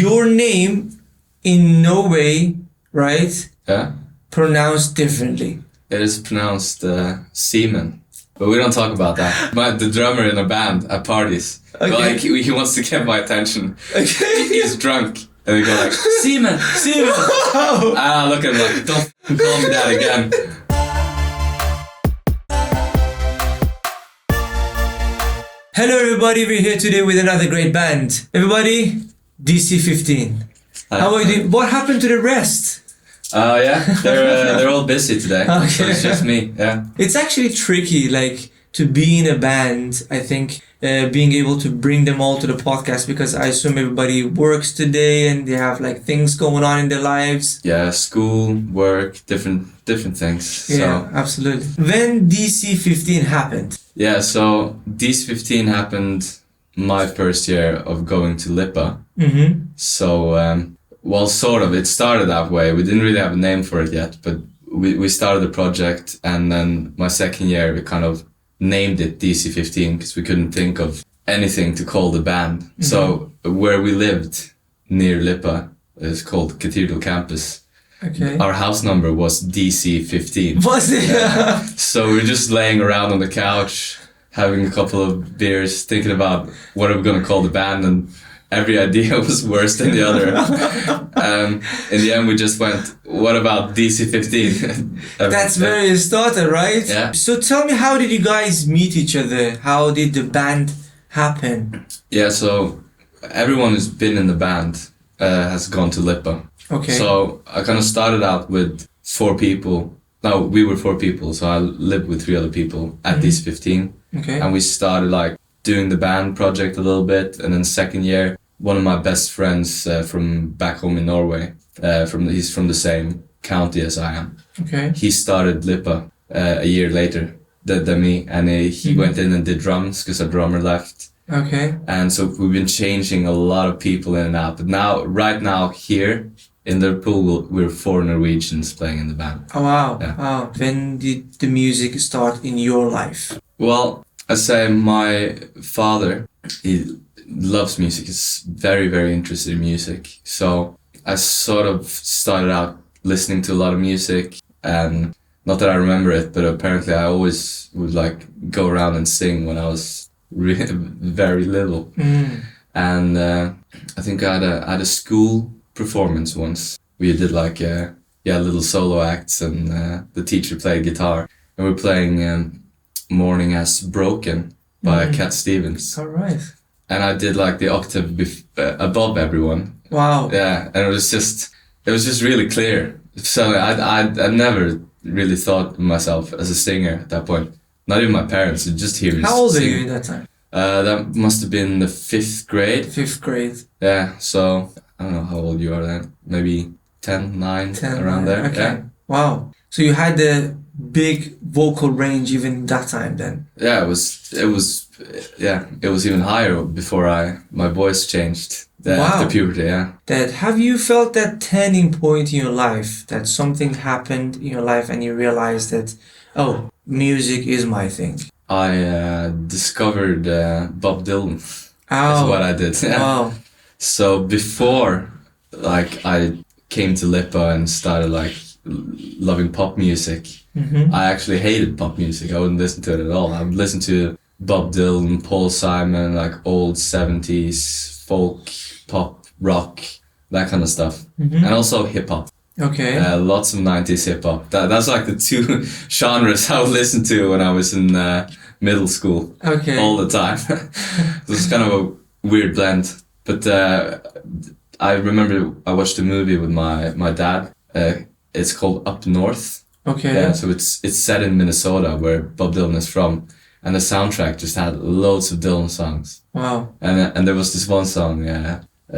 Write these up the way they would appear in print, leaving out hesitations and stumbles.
your name in Norway, right? Yeah. Pronounced differently. It is pronounced semen. But we don't talk about that. The drummer in a band at parties, Okay. like he wants to get my attention. Okay. He's drunk. And they go like, semen, semen. And I look at him like, don't call me that again. Hello everybody, we're here today with another great band. Everybody, DC-15. How are you doing? What happened to the rest? Yeah, they're all busy today. Okay. So it's just me, yeah. It's actually tricky, like, to be in a band, I think, being able to bring them all to the podcast, because I assume everybody works today and they have, like, things going on in their lives. Yeah, school, work, different things. Yeah, so. Absolutely. When DC-15 happened? Yeah, so DC-15 happened my first year of going to Lippa. Mm-hmm. So, well, sort of. It started that way. We didn't really have a name for it yet, but we started the project, and then my second year we kind of named it DC-15 because we couldn't think of anything to call the band. Mm-hmm. So where we lived near Lippa is called Cathedral Campus. Okay. Our house number was DC-15. Was it? Yeah. So we're just laying around on the couch, having a couple of beers, thinking about what are we going to call the band, and every idea was worse than the other. In the end, we just went, what about DC-15? That's where it started, right? Yeah. So tell me, how did you guys meet each other? How did the band happen? Yeah, so everyone who's been in the band has gone to Lippa. Okay. So I kind of started out with 4 people. No, we were 4 people, so I lived with 3 other people at DC-15. Okay. And we started like doing the band project a little bit, and then second year, one of my best friends from back home in Norway, he's from the same county as I am. Okay. He started Lippa a year later than me, and he went in and did drums because our drummer left. Okay. And so we've been changing a lot of people in and out. But now, right now, here in Liverpool, we're 4 Norwegians playing in the band. Oh wow! Yeah. Wow. When did the music start in your life? Well, I say my father, he loves music. He's very, very interested in music. So I sort of started out listening to a lot of music, and not that I remember it, but apparently I always would like go around and sing when I was very little. And I think I had a school performance once. We did like little solo acts, and the teacher played guitar, and we were playing Morning Has Broken by Cat Stevens. All right. And I did like the octave above everyone. Wow. Yeah, and it was just really clear. So I never really thought of myself as a singer at that point. Not even my parents, just hear me How old sing. are you in that time? That must have been the 5th grade. 5th grade. Yeah, so I don't know how old you are then. Maybe 10, 9, 10, around there. Okay. Yeah. Wow. So you had the big vocal range even that time then? Yeah, it was even higher before my voice changed after puberty, yeah. Have you felt that turning point in your life, that something happened in your life and you realized that, oh, music is my thing? I discovered Bob Dylan. Oh. That's what I did. Yeah. Wow. So before, like, I came to Lippa and started like loving pop music, I actually hated pop music. I wouldn't listen to it at all. I would listen to Bob Dylan, Paul Simon, like old 70s folk, pop, rock, that kind of stuff. And also hip hop. Okay. Lots of 90s hip hop. That's like the 2 genres I would listen to when I was in middle school. Okay. All the time. It was kind of a weird blend. But I remember I watched a movie with my dad. It's called Up North. Okay. Yeah, so it's set in Minnesota, where Bob Dylan is from, and the soundtrack just had loads of Dylan songs. Wow. And there was this one song,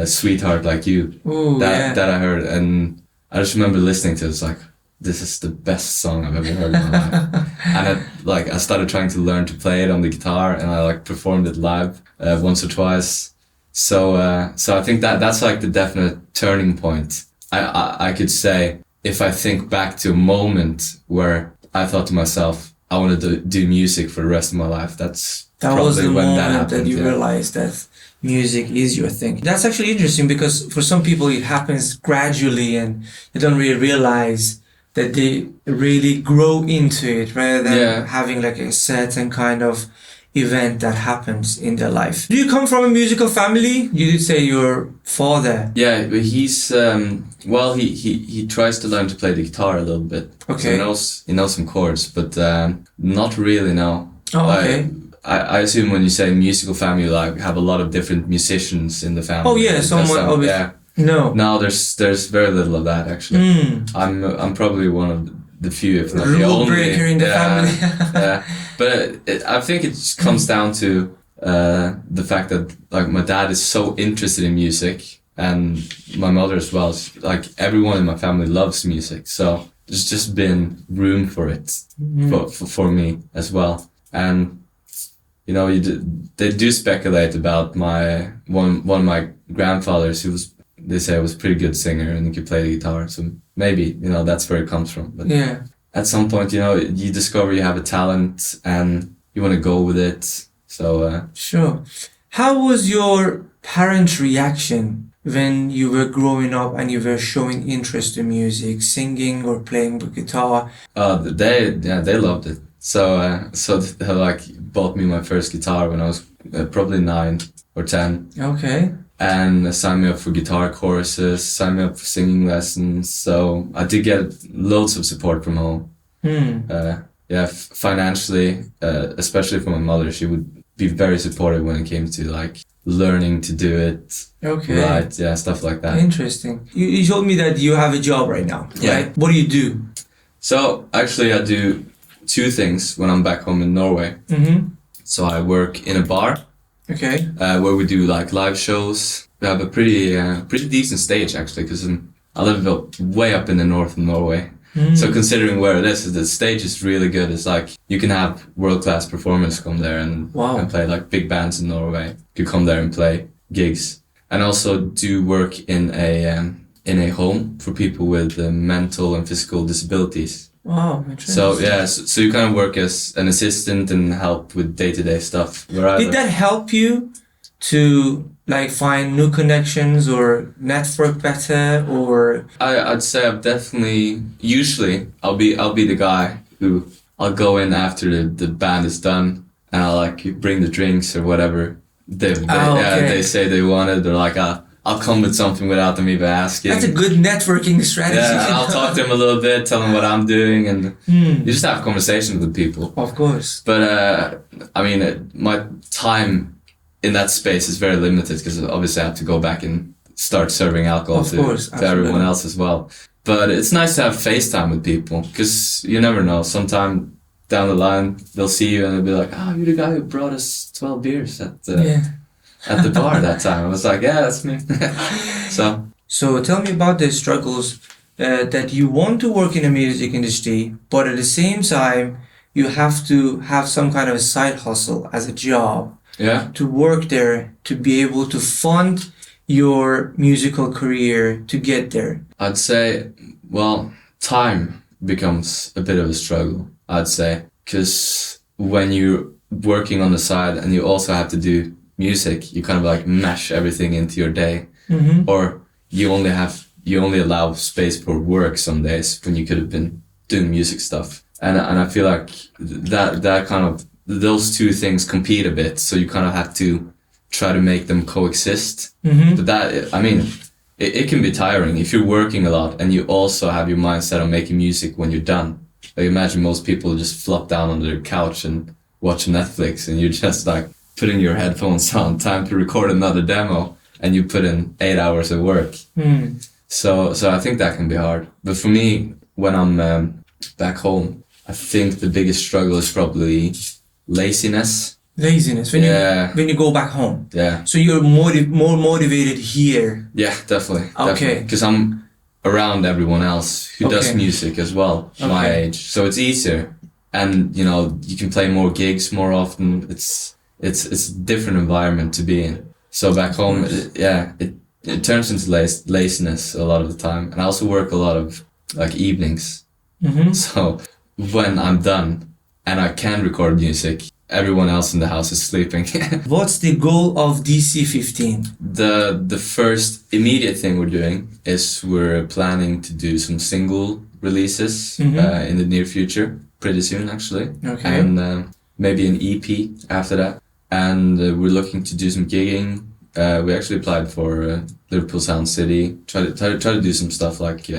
"Sweetheart Like You," Ooh, that I heard, and I just remember listening to it. It's like, this is the best song I've ever heard in my life. And I started trying to learn to play it on the guitar, and I like performed it live once or twice. So I think that's like the definite turning point. I could say, if I think back to a moment where I thought to myself, I want to do music for the rest of my life, that was the when moment that happened. that you realized that music is your thing. That's actually interesting because for some people it happens gradually and they don't really realize that they really grow into it rather than Yeah. having like a certain kind of event that happens in their life. Do you come from a musical family? You did say your father. Yeah, but he's well, he tries to learn to play the guitar a little bit. Okay. So he knows some chords, but not really. No. Oh, okay. I assume when you say musical family, like have a lot of different musicians in the family. Oh yeah, That's someone how- obviously. yeah. No. No, there's very little of that actually. Mm. I'm probably one of the few, if not the Rule only. breaker in the family. Yeah, but I think it just comes down to the fact that like my dad is so interested in music, and my mother as well. Like everyone in my family loves music, so there's just been room for it for me as well. And you know, they do speculate about my one of my grandfathers who was. They say I was a pretty good singer and he could play the guitar, so maybe, you know, that's where it comes from. But Yeah. at some point, you know, you discover you have a talent and you want to go with it. So Sure. How was your parents' reaction when you were growing up and you were showing interest in music, singing or playing the guitar? they loved it. So they like bought me my first guitar when I was probably 9 or 10. Okay. And signed me up for guitar courses, signed me up for singing lessons. So I did get loads of support from home. Financially, especially from my mother, she would be very supportive when it came to like learning to do it. Okay. Right, yeah, stuff like that. Interesting. You told me that you have a job right now, Yeah. right? What do you do? So actually I do 2 things when I'm back home in Norway. Mm-hmm. So I work in a bar. Okay. Where we do like live shows. We have a pretty decent stage actually, because I live way up in the north of Norway. So considering where it is, the stage is really good. It's like you can have world-class performers come there and play, like big bands in Norway could come there and play gigs. And also do work in a home for people with mental and physical disabilities. Wow, interesting. So yeah, so you kind of work as an assistant and help with day-to-day stuff. Did that help you to like find new connections or network better, or? I'd say I've definitely, usually I'll be the guy who I'll go in after the band is done and I'll like bring the drinks or whatever they say they wanted, or like I'll come with something without them even asking. That's a good networking strategy. Yeah, I'll talk to them a little bit, tell them what I'm doing, and you just have conversations with people. Of course. But I mean, my time in that space is very limited because obviously I have to go back and start serving alcohol to everyone else as well. But it's nice to have FaceTime with people because you never know. Sometime down the line, they'll see you and they'll be like, "Oh, you're the guy who brought us 12 beers at the bar that time." I was like, "Yeah, that's me." So tell me about the struggles that you want to work in the music industry, but at the same time, you have to have some kind of a side hustle as a job. Yeah. To work there, to be able to fund your musical career to get there. I'd say, well, time becomes a bit of a struggle, I'd say, because when you're working on the side and you also have to do music, you kind of like mash everything into your day, or you only allow space for work some days when you could have been doing music stuff, and I feel like that kind of those 2 things compete a bit, so you kind of have to try to make them coexist. But that, I mean, it can be tiring if you're working a lot and you also have your mindset on making music when you're done. Like imagine most people just flop down on their couch and watch Netflix, and you're just like putting your headphones on, time to record another demo, and you put in 8 hours of work. So I think that can be hard. But for me, when I'm back home, I think the biggest struggle is probably laziness when you go back home. Yeah. So you're more motivated here. Yeah, definitely. Okay. Because I'm around everyone else who does music as well, my age. So it's easier, and you know you can play more gigs more often. It's a different environment to be in. So back home, it turns into laziness a lot of the time, and I also work a lot of like evenings. So when I'm done and I can record music, everyone else in the house is sleeping. What's the goal of DC-15? The first immediate thing we're doing is we're planning to do some single releases in the near future, pretty soon actually. Okay. And maybe an EP after that. And we're looking to do some gigging. We actually applied for Liverpool Sound City. Try to do some stuff like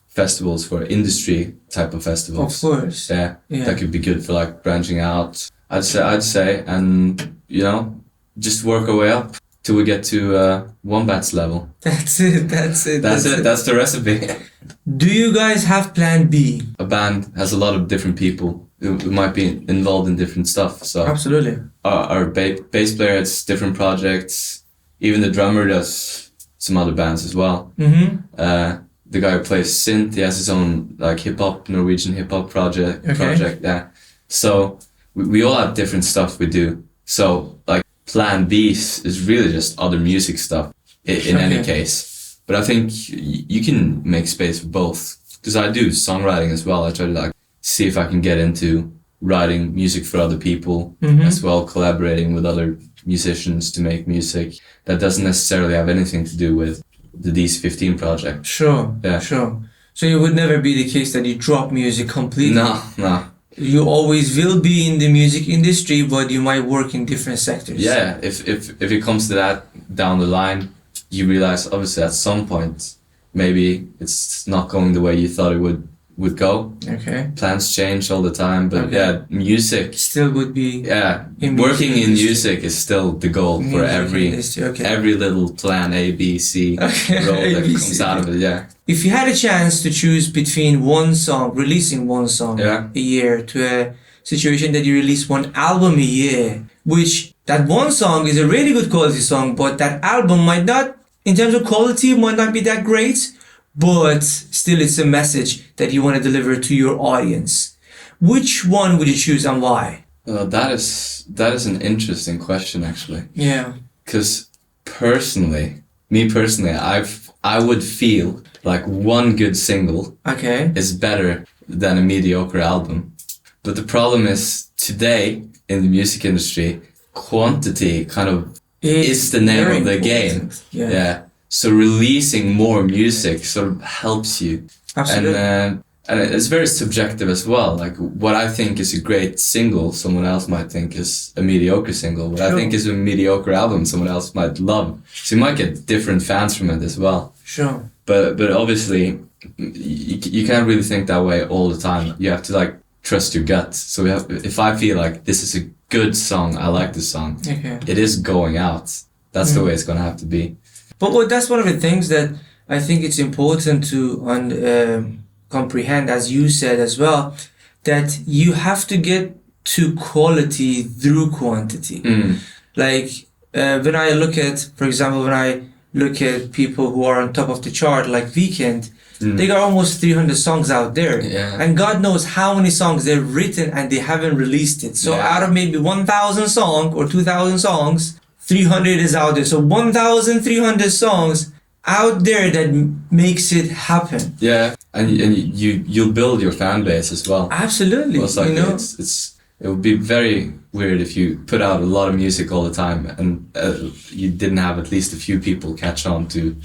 festivals for industry type of festivals. Of course. Yeah, that could be good for like branching out. I'd say, and you know, just work our way up till we get to Wombat's level. That's it. That's the recipe. Do you guys have Plan B? A band has a lot of different people who might be involved in different stuff. So Absolutely. Our bass player has different projects. Even the drummer does some other bands as well. The guy who plays synth, he has his own like Norwegian hip hop project. Yeah. So we all have different stuff we do. So like Plan B is really just other music stuff in any case. But I think you can make space for both. Because I do songwriting as well. I try to like see if I can get into writing music for other people as well, collaborating with other musicians to make music that doesn't necessarily have anything to do with the DC-15 project. Sure. Yeah. Sure. So it would never be the case that you drop music completely. No. You always will be in the music industry, but you might work in different sectors. Yeah, if it comes to that down the line, you realize obviously at some point maybe it's not going the way you thought it would go. Okay. Plans change all the time, but music still would be. Yeah, working in music is still the goal for every little plan A, B, C role that comes out of it. Yeah. If you had a chance to choose between releasing one song a year, to a situation that you release one album a year, which that one song is a really good quality song, but that album might not, in terms of quality, might not be that great, but still it's a message that you want to deliver to your audience. Which one would you choose and why? Well, that is an interesting question actually. Yeah. Because me personally, I would feel like one good single is better than a mediocre album. But the problem is today in the music industry, quantity kind of is the name of the game. Yeah. So releasing more music sort of helps you. Absolutely. And it's very subjective as well. Like what I think is a great single, someone else might think is a mediocre single. What I think is a mediocre album, someone else might love. So you might get different fans from it as well. Sure. But obviously, you can't really think that way all the time. You have to like trust your gut. So if I feel like this is a good song, I like this song, it is going out. That's the way it's gonna have to be. But that's one of the things that I think it's important to comprehend, as you said as well, that you have to get to quality through quantity. Like when I look at, for example, people who are on top of the chart, like Weeknd, they got almost 300 songs out there. Yeah. And God knows how many songs they've written and they haven't released it. So out of maybe 1,000 songs or 2,000 songs, 300 is out there. So 1,300 songs out there that makes it happen. Yeah, and you'll build your fan base as well. Absolutely. Most likely, it would be very weird if you put out a lot of music all the time and you didn't have at least a few people catch on to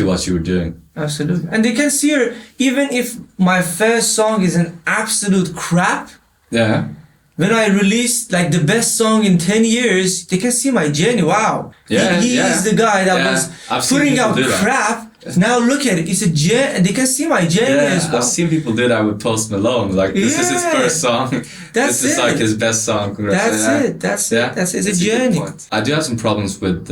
what you were doing. Absolutely. And they can see her, even if my first song is an absolute crap. Yeah. When I release like the best song in 10 years, they can see my journey. Wow. He is the guy that was putting out crap. Now look at it. It's a and they can see my journey as well. I've seen people do that with Post Malone. Like, this is his first song. This is like his best song. That's it. It's a journey. I do have some problems with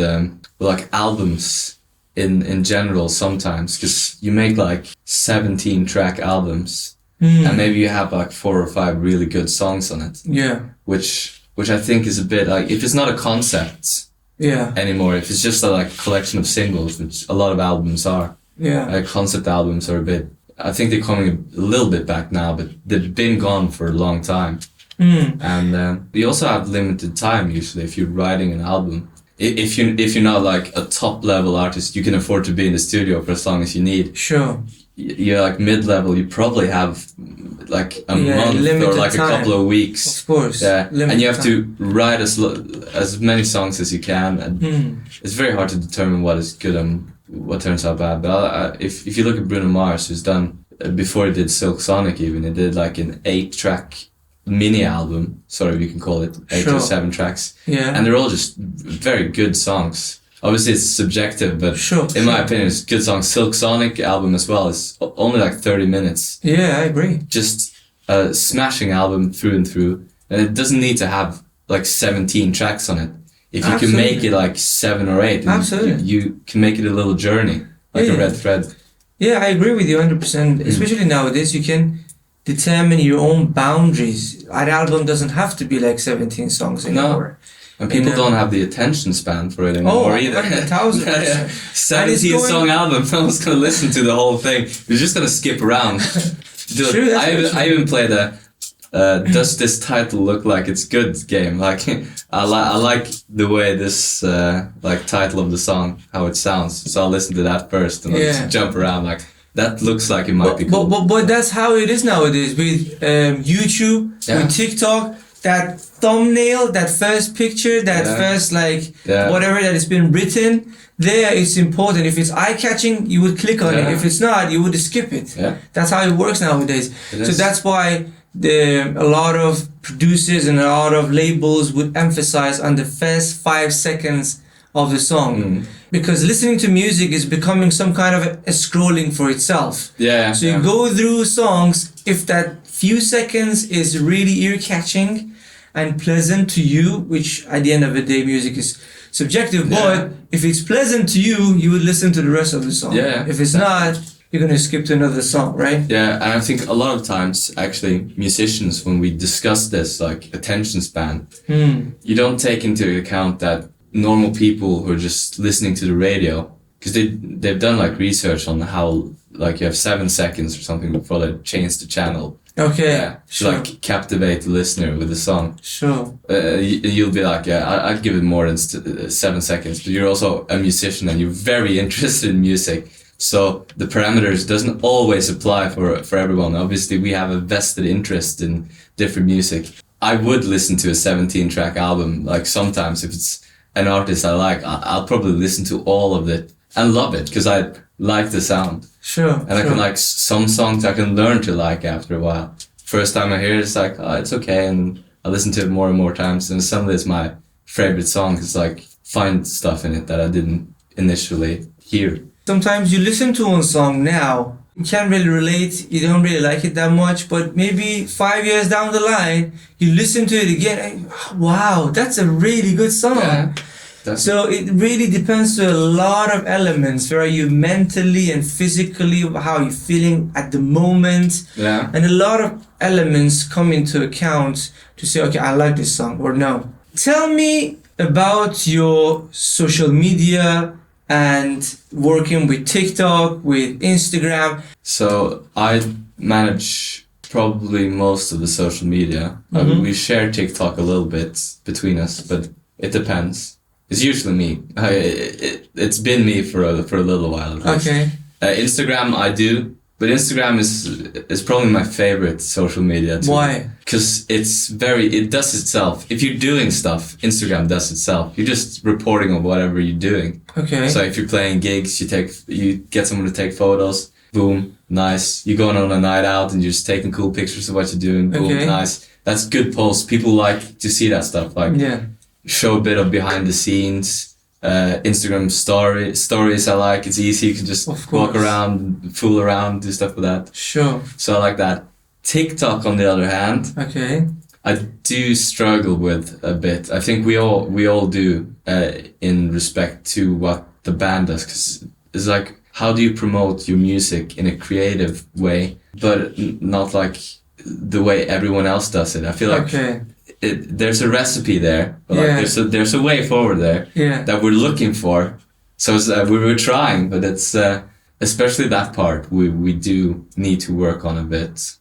like albums in general sometimes, because you make like 17 track albums. And maybe you have like 4 or 5 really good songs on it. Yeah. Which I think is a bit like, if it's not a concept anymore, if it's just a like collection of singles, which a lot of albums are. Yeah. Concept albums are a bit, I think they're coming a little bit back now, but they've been gone for a long time. And you also have limited time usually if you're writing an album. if you're not like a top level artist, you can afford to be in the studio for as long as you need. Sure. You're like mid-level, you probably have like a month or like time. a couple of weeks. Of course. Yeah, and you have time. to write as many songs as you can, and it's very hard to determine what is good and what turns out bad. But if you look at Bruno Mars, who's done before he did Silk Sonic, even he did like an 8-track mini album, sort of, you can call it 8 or 7 tracks. Yeah, and they're all just very good songs. Obviously it's subjective, but in my opinion it's good songs. Silk Sonic album as well is only like 30 minutes. Yeah, I agree. Just a smashing album through and through, and it doesn't need to have like 17 tracks on it. If you can make it like 7 or 8, you can make it a little journey, like a red thread. Yeah, I agree with you 100%. Especially nowadays, you can determine your own boundaries. An album doesn't have to be like 17 songs anymore. No. And people don't have the attention span for it anymore either. 1,000%. 17-song album, no one's going to listen to the whole thing. You're just going to skip around. Dude, I even played a does this title look like it's good game. Like I like the way this like title of the song, how it sounds. So I'll listen to that first and I'll just jump around like, that looks like it might be cool. But that's how it is nowadays with YouTube, with TikTok. That thumbnail, that first picture, that first whatever that has been written, there it's important. If it's eye-catching, you would click on it. If it's not, you would skip it. That's how it works nowadays. So that's why a lot of producers and a lot of labels would emphasize on the first 5 seconds of the song. Because listening to music is becoming some kind of a scrolling for itself. So you go through songs, if that few seconds is really ear-catching and pleasant to you, which at the end of the day music is subjective, but if it's pleasant to you, you would listen to the rest of the song. If it's not, you're going to skip to another song, right? Yeah, and I think a lot of times, actually, musicians, when we discuss this, like attention span, you don't take into account that normal people who are just listening to the radio, because they've done like research on how like you have 7 seconds or something before they change the channel. To like captivate the listener with the song. You'll be like, I'd give it more than 7 seconds, but you're also a musician and you're very interested in music. So the parameters doesn't always apply for everyone. Obviously, we have a vested interest in different music. I would listen to a 17-track album, like sometimes if it's an artist I like, I'll probably listen to all of it and love it because I like the sound. And I can like some songs I can learn to like after a while. First time I hear it, it's like, oh, it's okay, and I listen to it more and more times, and suddenly it's my favorite song. It's like find stuff in it that I didn't initially hear. Sometimes you listen to one song now, you can't really relate, you don't really like it that much, but maybe 5 years down the line, you listen to it again, and, wow, that's a really good song. So it really depends to a lot of elements. Where are you mentally and physically, how you're feeling at the moment. And a lot of elements come into account to say, okay, I like this song or no. Tell me about your social media and working with TikTok, with Instagram. So I manage probably most of the social media. We share TikTok a little bit between us, but it depends. It's usually me. It's been me for a little while. Instagram I do, but Instagram is probably my favorite social media too. Why? Because it does itself. If you're doing stuff, Instagram does itself. You're just reporting on whatever you're doing. So if you're playing gigs, you get someone to take photos. Boom, nice. You're going on a night out and you're just taking cool pictures of what you're doing. Boom, nice. That's good posts. People like to see that stuff. Show a bit of behind the scenes, Instagram stories I like. It's easy, you can just walk around, fool around, do stuff with that. So I like that. TikTok on the other hand, I do struggle with a bit. I think we all do in respect to what the band does, because it's like, how do you promote your music in a creative way, but not like the way everyone else does it? I feel like there's a recipe there, but like there's a way forward there that we're looking for. So it's, we're trying, but it's especially that part we do need to work on a bit,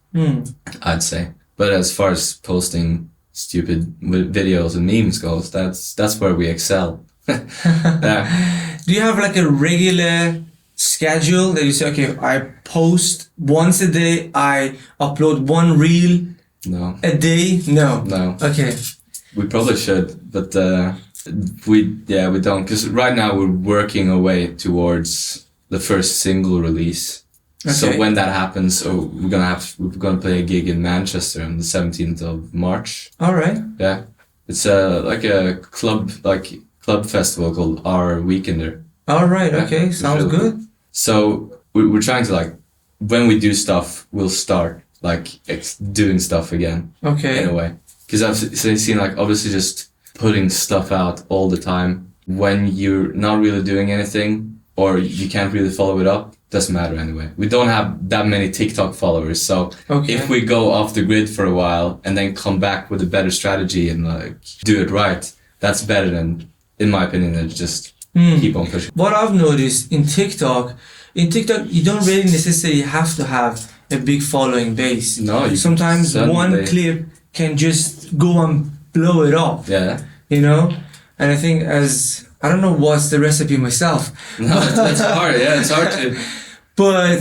I'd say. But as far as posting stupid videos and memes goes, that's where we excel Yeah. Do you have like a regular schedule that you say, okay, I post once a day, I upload one reel No. a day? No. No. Okay. We probably should, but we don't, because right now we're working our way towards the first single release. Okay. So when that happens, we're gonna play a gig in Manchester on the 17th of March. All right. Yeah, it's like a club festival called Our Weekender. All right. Yeah, Okay. Sounds really good. cool. So we're trying to, like, when we do stuff, we'll start like doing stuff again. Okay. In a way, because I've seen, like, obviously just putting stuff out all the time when you're not really doing anything or you can't really follow it up, doesn't matter anyway. We don't have that many TikTok followers, so if we go off the grid for a while and then come back with a better strategy and, like, do it right, that's better than, in my opinion, than just keep on pushing. What I've noticed in TikTok, you don't really necessarily have to have a big following base. No, sometimes one clip can just go and blow it up. Yeah. You know? And I think I don't know what's the recipe myself. No, it's hard. Yeah, it's hard to. But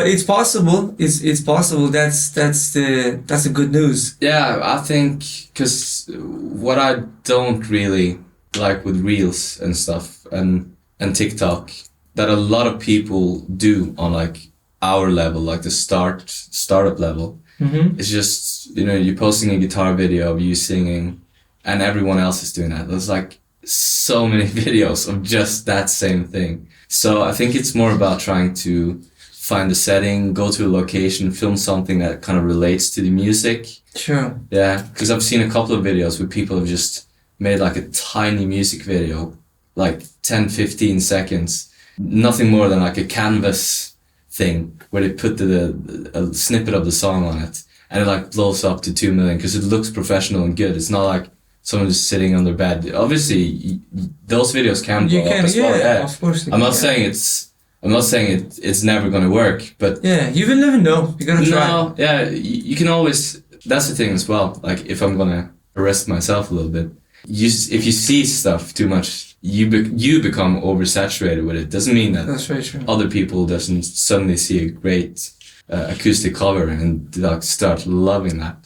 it's possible. It's possible. That's the good news. Yeah, I think, because what I don't really like with Reels and stuff and TikTok, that a lot of people do on, like, our level, like the startup level. It's just, you're posting a guitar video of you singing and everyone else is doing that. There's, like, so many videos of just that same thing. So I think it's more about trying to find a setting, go to a location, film something that kind of relates to the music. Sure. Yeah, because I've seen a couple of videos where people have just made, like, a tiny music video, like 10-15 seconds, nothing more than, like, a canvas thing where they put a snippet of the song on it and it, like, blows up to 2 million because it looks professional and good. It's not like someone just sitting on their bed. Obviously, those videos can blow up as well. Yeah, of course. I'm not saying it's never gonna work, but yeah, you will never know. You gotta try. No, yeah, you can always. That's the thing as well. Like, if I'm gonna arrest myself a little bit, if you see stuff too much, you become oversaturated with it. Doesn't mean that that's very true. Other people doesn't suddenly see a great acoustic cover and, like, start loving that.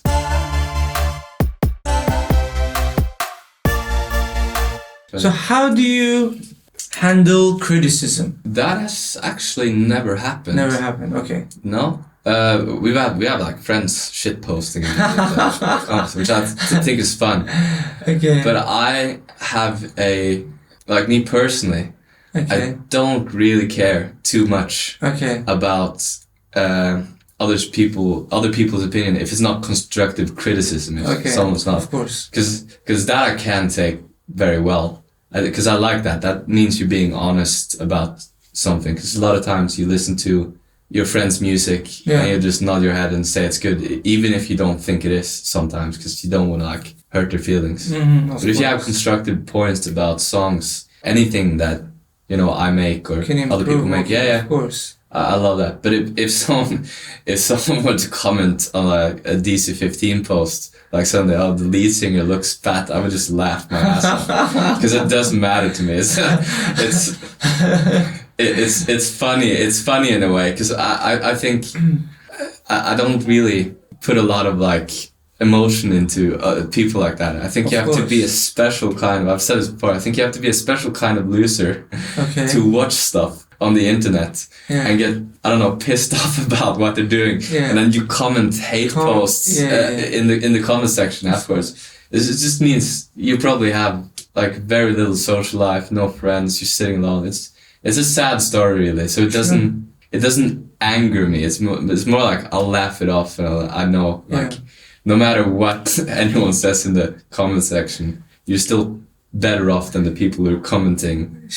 So how do you handle criticism? That has actually never happened. Never happened. Okay. No. We have like friends shit posting, which I think is fun. Okay. But I have me personally, okay. I don't really care too much about other people's opinion if it's not constructive criticism. If someone's not, of course, because that I can take very well. Because I like that. That means you're being honest about something. Because a lot of times you listen to your friend's music and you just nod your head and say it's good, even if you don't think it is sometimes, because you don't want to, like, hurt their feelings. But if you have constructive points about songs, anything that, I make or other people make, of course. I love that. But if someone were to comment on a DC-15 post, like Sunday, oh, the lead singer looks fat, I would just laugh my ass off because it doesn't matter to me. It's funny. It's funny in a way because I think I don't really put a lot of, like, emotion into people like that. I think you have to be a special kind of. I've said this before. I think you have to be a special kind of loser to watch stuff on the internet and get, I don't know, pissed off about what they're doing, and then you comment hate posts in the comment section afterwards. It just means you probably have, like, very little social life, no friends, you're sitting alone. It's a sad story, really. So it doesn't anger me. It's more like I'll laugh it off, and I know, like, no matter what anyone says in the comment section, you're still better off than the people who are commenting.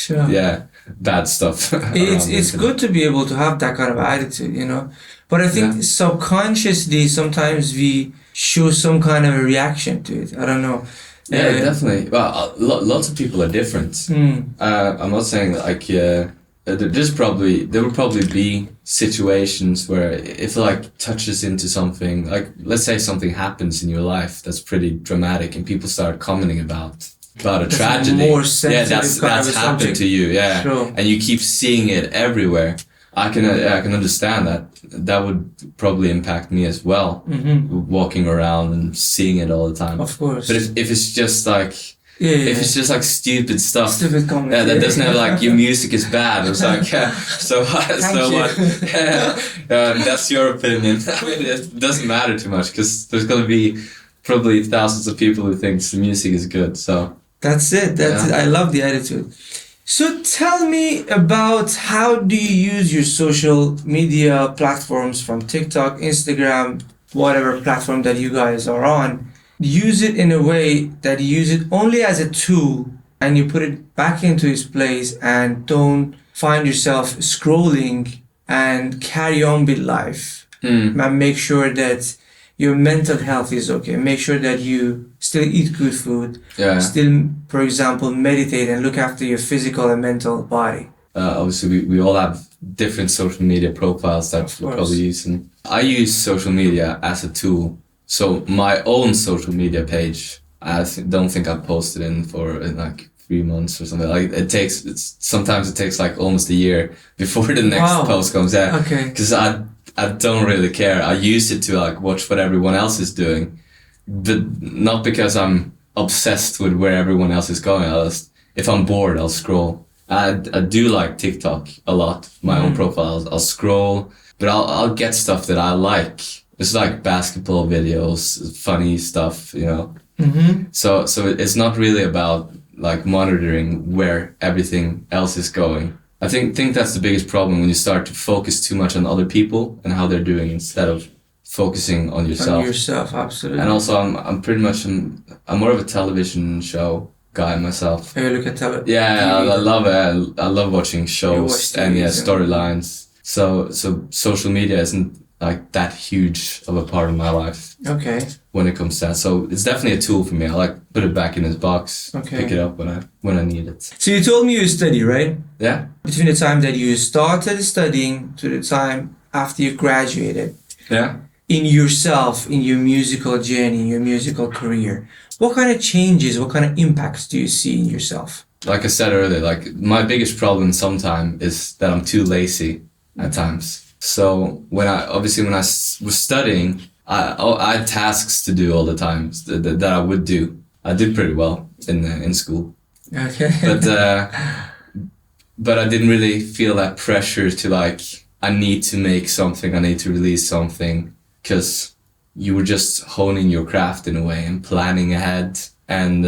Bad stuff. It's good to be able to have that kind of attitude, But I think subconsciously sometimes we show some kind of a reaction to it. I don't know. Yeah, definitely. Well, lots of people are different. I'm not saying that, like, there will probably be situations where if it, like, touches into something, like, let's say something happens in your life that's pretty dramatic and people start commenting about about a That's tragedy. more sensitive that's kind of a happened subject. to you. Yeah, Sure. and you keep seeing it everywhere. I can understand that. That would probably impact me as well. Walking around and seeing it all the time. Of course. But if it's just like if it's just like stupid stuff, Stupid comments, that doesn't have like your music is bad. It's like so what? That's your opinion. I mean, it doesn't matter too much because there's gonna be probably thousands of people who think the music is good. So that's it. I love the attitude. So tell me about how do you use your social media platforms from TikTok, Instagram, whatever platform that you guys are on. Use it in a way that you use it only as a tool and you put it back into its place and don't find yourself scrolling and carry on with life. And make sure that your mental health is okay. Make sure that you still eat good food. Yeah. Still, for example, meditate and look after your physical and mental body. Obviously, we all have different social media profiles that we're probably using. I use social media as a tool. So my own social media page, I don't think I posted in like 3 months or something. Like sometimes it takes like almost a year before the next post comes out. Okay. Because I don't really care. I use it to like watch what everyone else is doing, but not because I'm obsessed with where everyone else is going. If I'm bored, I'll scroll. I do like TikTok a lot. My own profiles. I'll scroll, but I'll get stuff that I like. It's like basketball videos, funny stuff, you know. So it's not really about like monitoring where everything else is going. I think that's the biggest problem when you start to focus too much on other people and how they're doing instead of focusing on yourself. On yourself, absolutely. And also, I'm pretty much I'm more of a television show guy myself. You look at television. Yeah, I love it. I love watching shows and storylines. So social media isn't like that huge of a part of my life. Okay. When it comes to that, so it's definitely a tool for me. I like put it back in its box, pick it up when I need it. So you told me you study, right? Yeah. Between the time that you started studying to the time after you graduated. Yeah. In yourself, in your musical journey, in your musical career, what kind of changes, what kind of impacts do you see in yourself? Like I said earlier, like my biggest problem sometimes is that I'm too lazy at times. So when I was studying, I had tasks to do all the time that I would do. I did pretty well in school. Okay. But I didn't really feel that pressure to like, I need to make something, I need to release something, because you were just honing your craft in a way and planning ahead. And,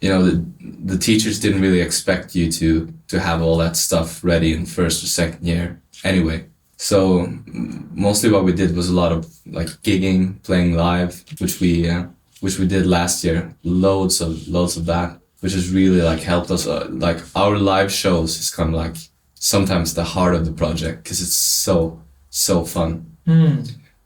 the teachers didn't really expect you to have all that stuff ready in first or second year anyway. So mostly what we did was a lot of like gigging, playing live, which we did last year. Loads of that, which has really like helped us. Like our live shows is kind of like sometimes the heart of the project because it's so fun.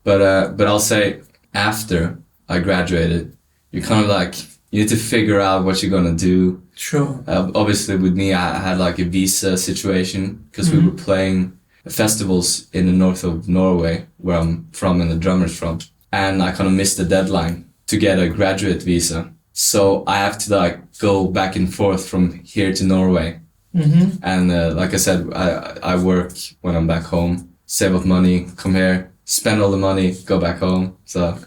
But I'll say after I graduated, you're kind of like you need to figure out what you're gonna do. Sure. Obviously, with me, I had like a visa situation because we were playing festivals in the north of Norway, where I'm from and the drummer's from, and I kind of missed the deadline to get a graduate visa. So I have to like go back and forth from here to Norway. And like I said, I work when I'm back home, save up money, come here, spend all the money, go back home. So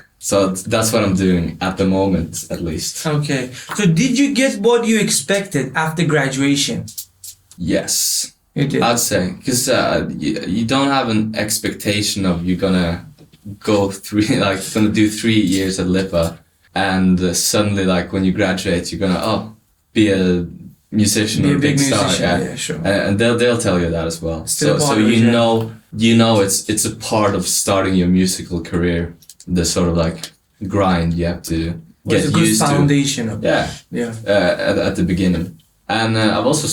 that's what I'm doing at the moment, at least. Okay. So did you get what you expected after graduation? Yes. You did. I'd say, because you don't have an expectation of you're gonna go gonna do 3 years at LIPA, and suddenly, like when you graduate, you're gonna be a musician or a big star. Yeah, sure. And they'll tell you that as well. Still So you know it's a part of starting your musical career. The sort of like grind you have to get used to. It's a good foundation of at the beginning. And I've also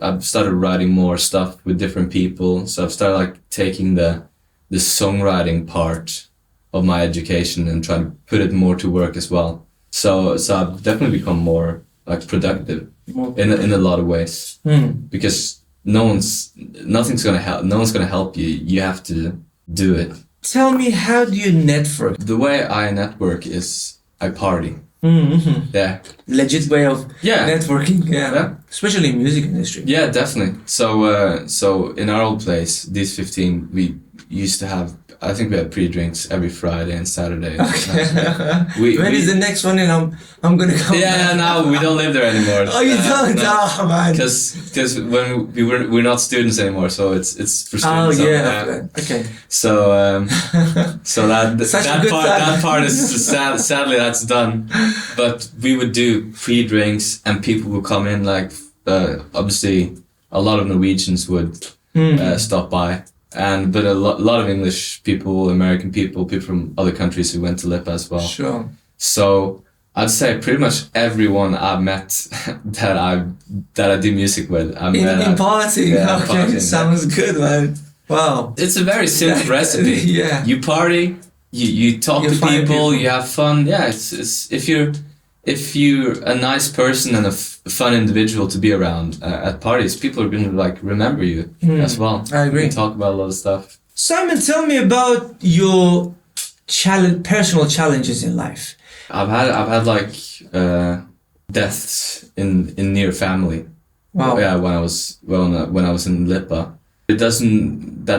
I've started writing more stuff with different people. So I've started like taking the songwriting part of my education and trying to put it more to work as well. So I've definitely become more like productive in a lot of ways. Because no one's gonna help you. You have to do it. Tell me, how do you network? The way I network is I party. Mm-hmm. Yeah. Legit way of Yeah. networking. Yeah. Yeah. Especially in music industry. Yeah, definitely. So in our old place, these 15, we used to have, I think we had pre-drinks every Friday and Saturday. Okay. When We- is the next one? And I'm gonna come. Yeah, no, we don't live there anymore. Oh, you don't? No. Oh, man. Because when we're not students anymore, so it's for Oh, students. yeah. Okay. So so that Such a that good part time. that part is sadly that's done. But we would do pre-drinks and people would come in like obviously a lot of Norwegians would stop by. But a lot of English people, American people from other countries who went to Lipa as well. Sure. So I'd say pretty much everyone I've met that I do music with. In partying. Yeah, Okay. partying, Sounds good, man. Wow. It's a very simple recipe. Yeah. You party, you talk You to find people, people. you have fun. Yeah, it's if you're a nice person and a fun individual to be around at parties, people are gonna like remember you as well. I agree. You talk about a lot of stuff. Simon, tell me about your personal challenges in life. I've had like deaths in near family. Wow. Yeah, when I was in Lipa. That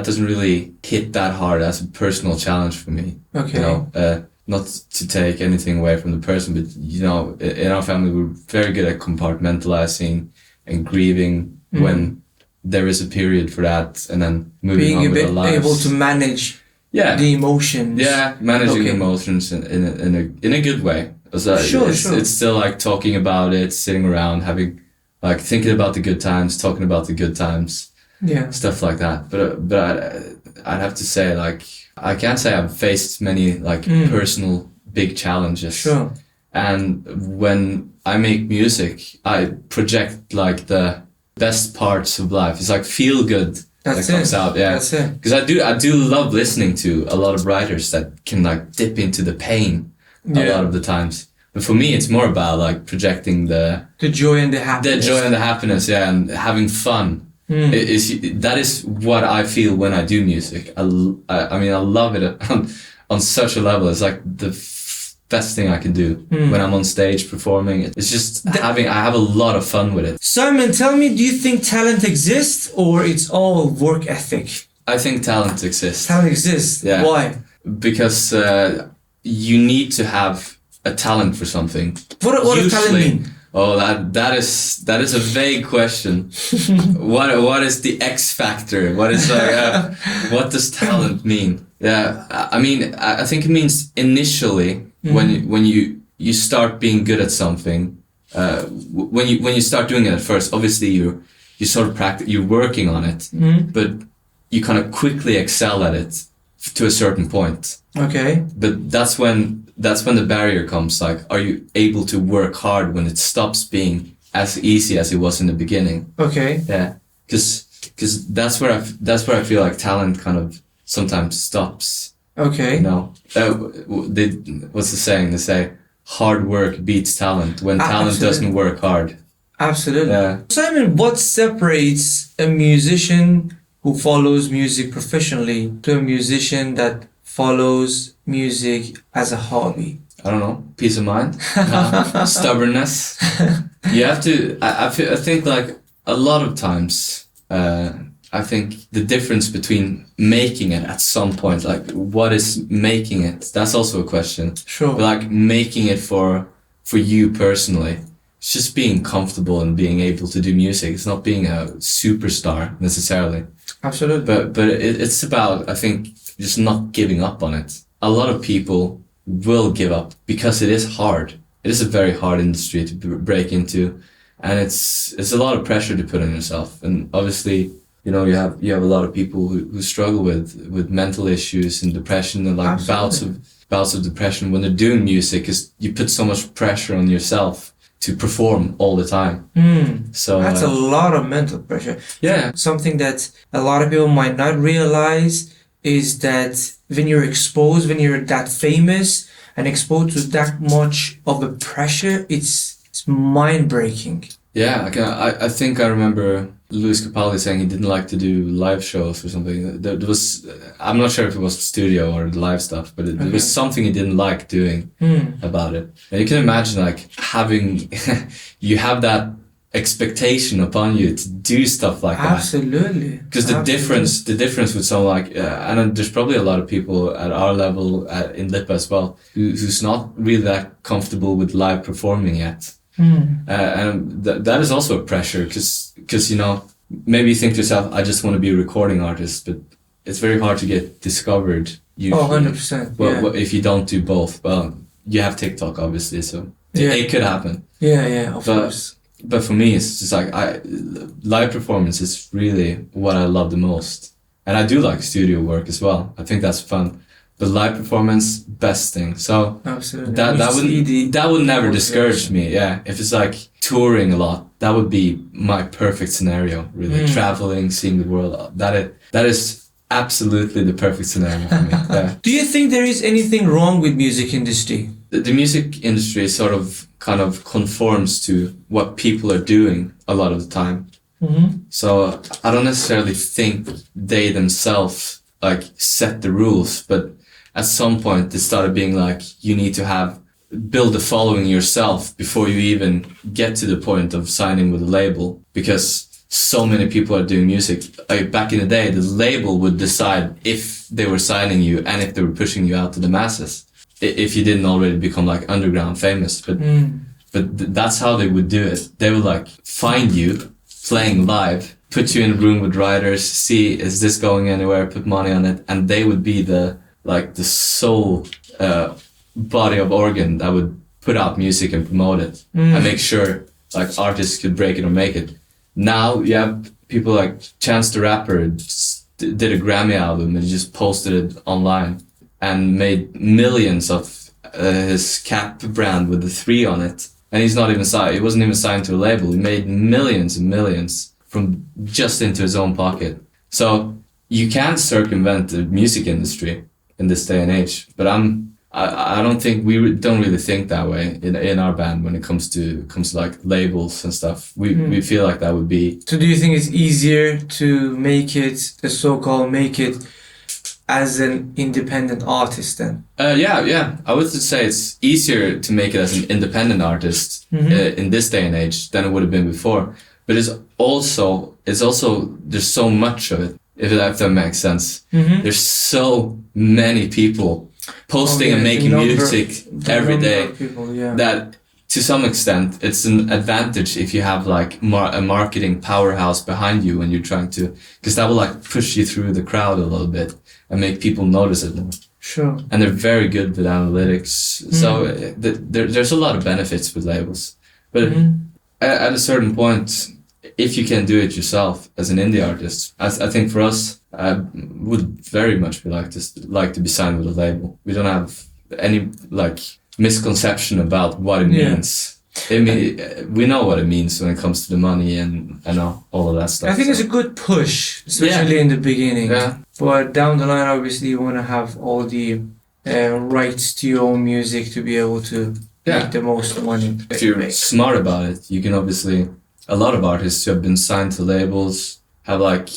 doesn't really hit that hard as a personal challenge for me. Okay. You know, not to take anything away from the person, but you know, in our family we're very good at compartmentalizing and grieving when there is a period for that, and then moving on Being with our lives. able to manage Yeah. the emotions. Yeah, managing Okay. emotions in a good way. So Sure. it's still like talking about it, sitting around, having like thinking about the good times, talking about the good times, Yeah. stuff like that. But I'd have to say, like, I can't say I've faced many like personal big challenges. Sure. And when I make music, I project like the best parts of life. It's like feel good That's that comes it. out. Yeah. That's it. Because I do love listening to a lot of writers that can like dip into the pain a Yeah. lot of the times. But for me, it's more about like projecting the joy and the happiness. joy and the happiness, yeah, and having fun. That is what I feel when I do music. I mean, I love it on such a level. It's like the best thing I can do when I'm on stage performing. It's just I have a lot of fun with it. Simon, tell me, do you think talent exists or it's all work ethic? I think talent exists. Talent exists. Yeah. Why? Because you need to have a talent for something. What does talent mean? Oh, that is a vague question. What is the X factor? What is what does talent mean? Yeah, I mean, I think it means initially when you start being good at something. When you start doing it at first, obviously you sort of practice, you're working on it, but you kind of quickly excel at it to a certain point. Okay. But that's when the barrier comes. Like, are you able to work hard when it stops being as easy as it was in the beginning? Okay. Yeah, because that's where I feel like talent kind of sometimes stops. Okay. You know, what's the saying? They say hard work beats talent when talent Absolutely. doesn't work hard. Absolutely. Yeah. Simon, what separates a musician who follows music professionally to a musician that follows music as a hobby? I don't know, peace of mind, stubbornness. You have to. I think like a lot of times. I think the difference between making it at some point, like what is making it? That's also a question. Sure. But like making it for you personally, it's just being comfortable and being able to do music. It's not being a superstar necessarily. Absolutely. But it's about, I think, just not giving up on it. A lot of people will give up because it is hard. It is a very hard industry to break into, and it's a lot of pressure to put on yourself. And obviously, you know, you have a lot of people who struggle with mental issues and depression and like Absolutely. bouts of depression when they're doing music, because you put so much pressure on yourself to perform all the time. So that's a lot of mental pressure. yeah. Something that a lot of people might not realize is that when you're that famous and exposed to that much of a pressure, it's mind-breaking. Yeah, I think I remember Louis Capaldi saying he didn't like to do live shows or something. There was, I'm not sure if it was studio or the live stuff, but there was something he didn't like doing about it. And you can imagine like having, you have that expectation upon you to do stuff like that. Absolutely. Because the difference with someone like, and there's probably a lot of people at our level in Lippa as well, who's not really that comfortable with live performing yet. And that is also a pressure because you know, maybe you think to yourself, I just want to be a recording artist, but it's very hard to get discovered usually. 100%. Well, if you don't do both, well, you have TikTok obviously, so it could happen. Of course. But for me, it's just like live performance is really what I love the most, and I do like studio work as well. I think that's fun. But live performance, best thing. So absolutely. that would never discourage me. Yeah, if it's like touring a lot, that would be my perfect scenario. Really, traveling, seeing the world. That is absolutely the perfect scenario for me. Yeah. Do you think there is anything wrong with music industry? The music industry sort of kind of conforms to what people are doing a lot of the time. So I don't necessarily think they themselves like set the rules, but at some point it started being like you need to build a following yourself before you even get to the point of signing with a label, because so many people are doing music. Like back in the day, the label would decide if they were signing you and if they were pushing you out to the masses, if you didn't already become like underground famous. But that's how they would do it. They would like find you playing live, put you in a room with writers, see is this going anywhere, put money on it, and they would be the sole body of organ that would put out music and promote it and make sure like artists could break it or make it. Now you have people like Chance the Rapper did a Grammy album and he just posted it online and made millions of his cap brand with the 3 on it, and he's not even signed. He wasn't even signed to a label. He made millions and millions from just into his own pocket. So you can circumvent the music industry in this day and age, but I don't think don't really think that way in our band when it comes to like labels and stuff. We feel like that would be. So do you think it's easier to make it as an independent artist then? Yeah. I would say it's easier to make it as an independent artist in this day and age than it would have been before. But it's also there's so much of it, if that makes sense. There's so many people posting and making music every day that to some extent it's an advantage if you have like a marketing powerhouse behind you when you're trying to, because that will like push you through the crowd a little bit and make people notice it more. Sure. And they're very good with analytics. So there's a lot of benefits with labels. But at a certain point, if you can do it yourself as an indie artist, I think for us, would very much be like to be signed with a label. We don't have any like misconception about what it means. We know what it means when it comes to the money and all of that stuff. I think it's a good push, especially in the beginning. Yeah. But down the line, obviously, you want to have all the rights to your own music to be able to make the most money. If you're smart about it, you can obviously. A lot of artists who have been signed to labels have like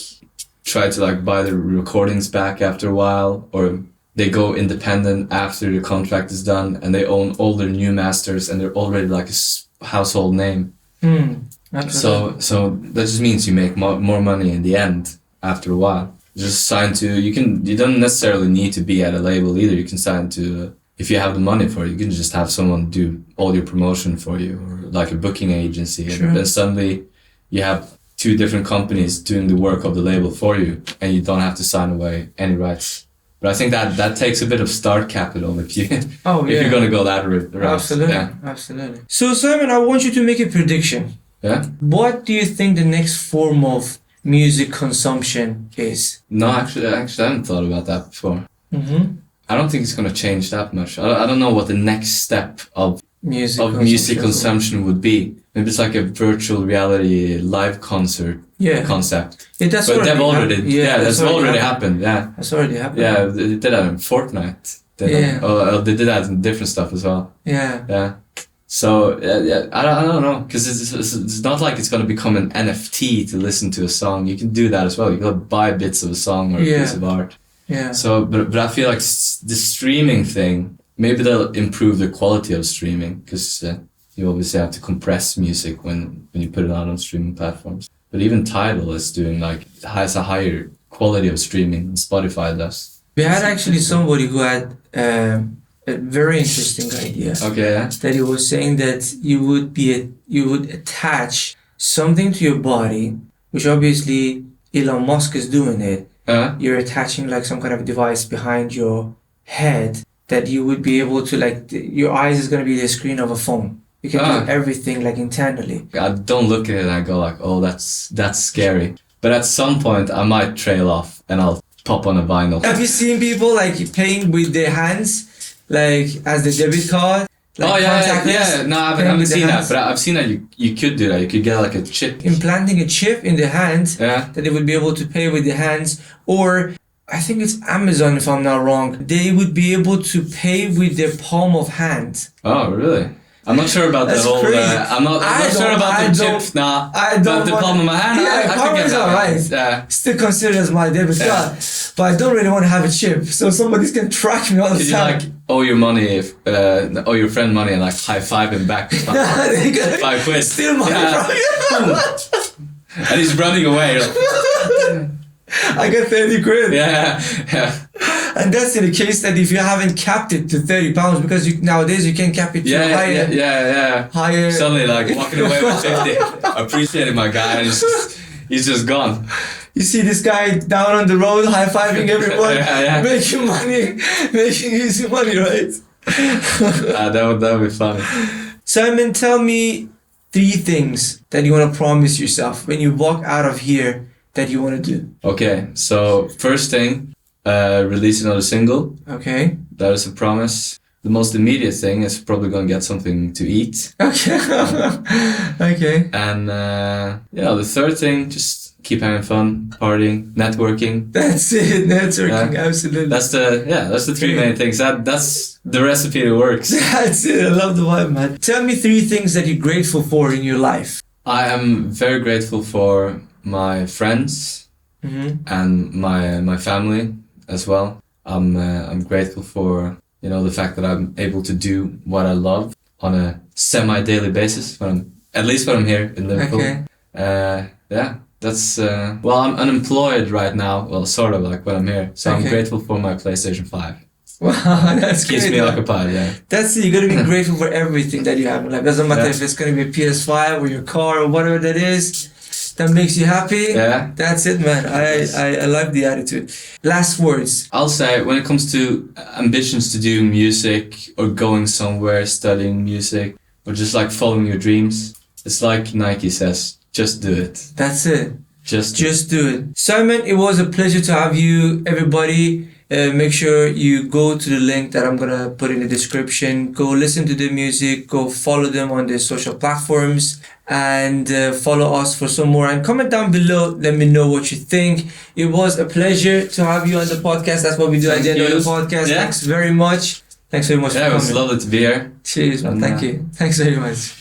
tried to like buy the recordings back after a while, or they go independent after the contract is done and they own all their new masters and they're already like a household name. So that just means you make more money in the end after a while. Just sign to, you don't necessarily need to be at a label either. You can sign to, if you have the money for it, you can just have someone do all your promotion for you, or like a booking agency. Sure. And then suddenly you have 2 different companies doing the work of the label for you and you don't have to sign away any rights. But I think that takes a bit of start capital if you're going to go that route. Absolutely. So Simon, I want you to make a prediction. Yeah? What do you think the next form of music consumption is? No, actually I haven't thought about that before. I don't think it's going to change that much. I don't know what the next step of music consumption would be. Maybe it's like a virtual reality live concert concept. Yeah, that's already happened. Yeah, that's already happened. Yeah, they did that in Fortnite. They did that in different stuff as well. Yeah. So I don't know, because it's not like it's going to become an NFT to listen to a song. You can do that as well. You can buy bits of a song or a piece of art. Yeah. So, but I feel like the streaming thing, maybe they'll improve the quality of streaming, because you obviously have to compress music when you put it out on streaming platforms. But even Tidal is doing has a higher quality of streaming than Spotify does. We had actually somebody who had a very interesting idea. Okay. Yeah. That he was saying that you would attach something to your body, which obviously Elon Musk is doing it. You're attaching like some kind of device behind your head that you would be able to your eyes is going to be the screen of a phone. You can do everything like internally. I don't look at it and I go like, oh, that's scary. But at some point I might trail off and I'll pop on a vinyl. Have you seen people paying with their hands, as the debit card? No, I haven't seen that, but I've seen that you could do that. You could get a chip. Implanting a chip in the hand that they would be able to pay with their hands, or I think it's Amazon if I'm not wrong. They would be able to pay with their palm of hand. Oh, really? I'm not sure about the whole. I'm not sure about the chip. Nah, but the palm of my hand. Yeah, palm is alright. Yeah. Still considered as my debit card, but I don't really want to have a chip, so somebody's gonna track me all the time. You owe your money, owe your friend money, and high five him back. £5. Steal money from you. And he's running away. I got 30 quid. Yeah. And that's in the case that if you haven't capped it to £30, because nowadays you can cap it to higher. Suddenly, walking away with 50. Appreciating my guy, and he's just gone. You see this guy down on the road high-fiving everyone, making money, making easy money, right? That would be funny. Simon, tell me 3 things that you want to promise yourself when you walk out of here that you want to do. Okay, so first thing, release another single. Okay. That is a promise. The most immediate thing is probably going to get something to eat. Okay. Okay. And the third thing, just keep having fun, partying, networking. That's it, networking, absolutely. That's the 3 main things. That's the recipe that works. That's it, I love the vibe, man. Tell me 3 things that you're grateful for in your life. I am very grateful for my friends and my family as well. I'm grateful for the fact that I'm able to do what I love on a semi-daily basis when I'm here in Liverpool. Okay. That's I'm unemployed right now. Well, sort of when I'm here. So I'm grateful for my PlayStation 5. Wow, that's great. Keeps me occupied, yeah. That's it. You gotta be grateful for everything that you have in life. Doesn't matter if it's gonna be a PS5 or your car or whatever that is. That makes you happy. Yeah. That's it, man. I love the attitude. Last words. I'll say when it comes to ambitions to do music or going somewhere, studying music, or just following your dreams, it's like Nike says, just do it. That's it. Just do it. Simon, it was a pleasure to have you, everybody. Make sure you go to the link that I'm gonna put in the description. Go listen to the music. Go follow them on their social platforms, and follow us for some more. And comment down below. Let me know what you think. It was a pleasure to have you on the podcast. That's what we do at the end of the podcast. Yeah. Thanks very much. Thanks very much for coming. It was lovely to be here. Cheers, man. Thank you. Thanks very much.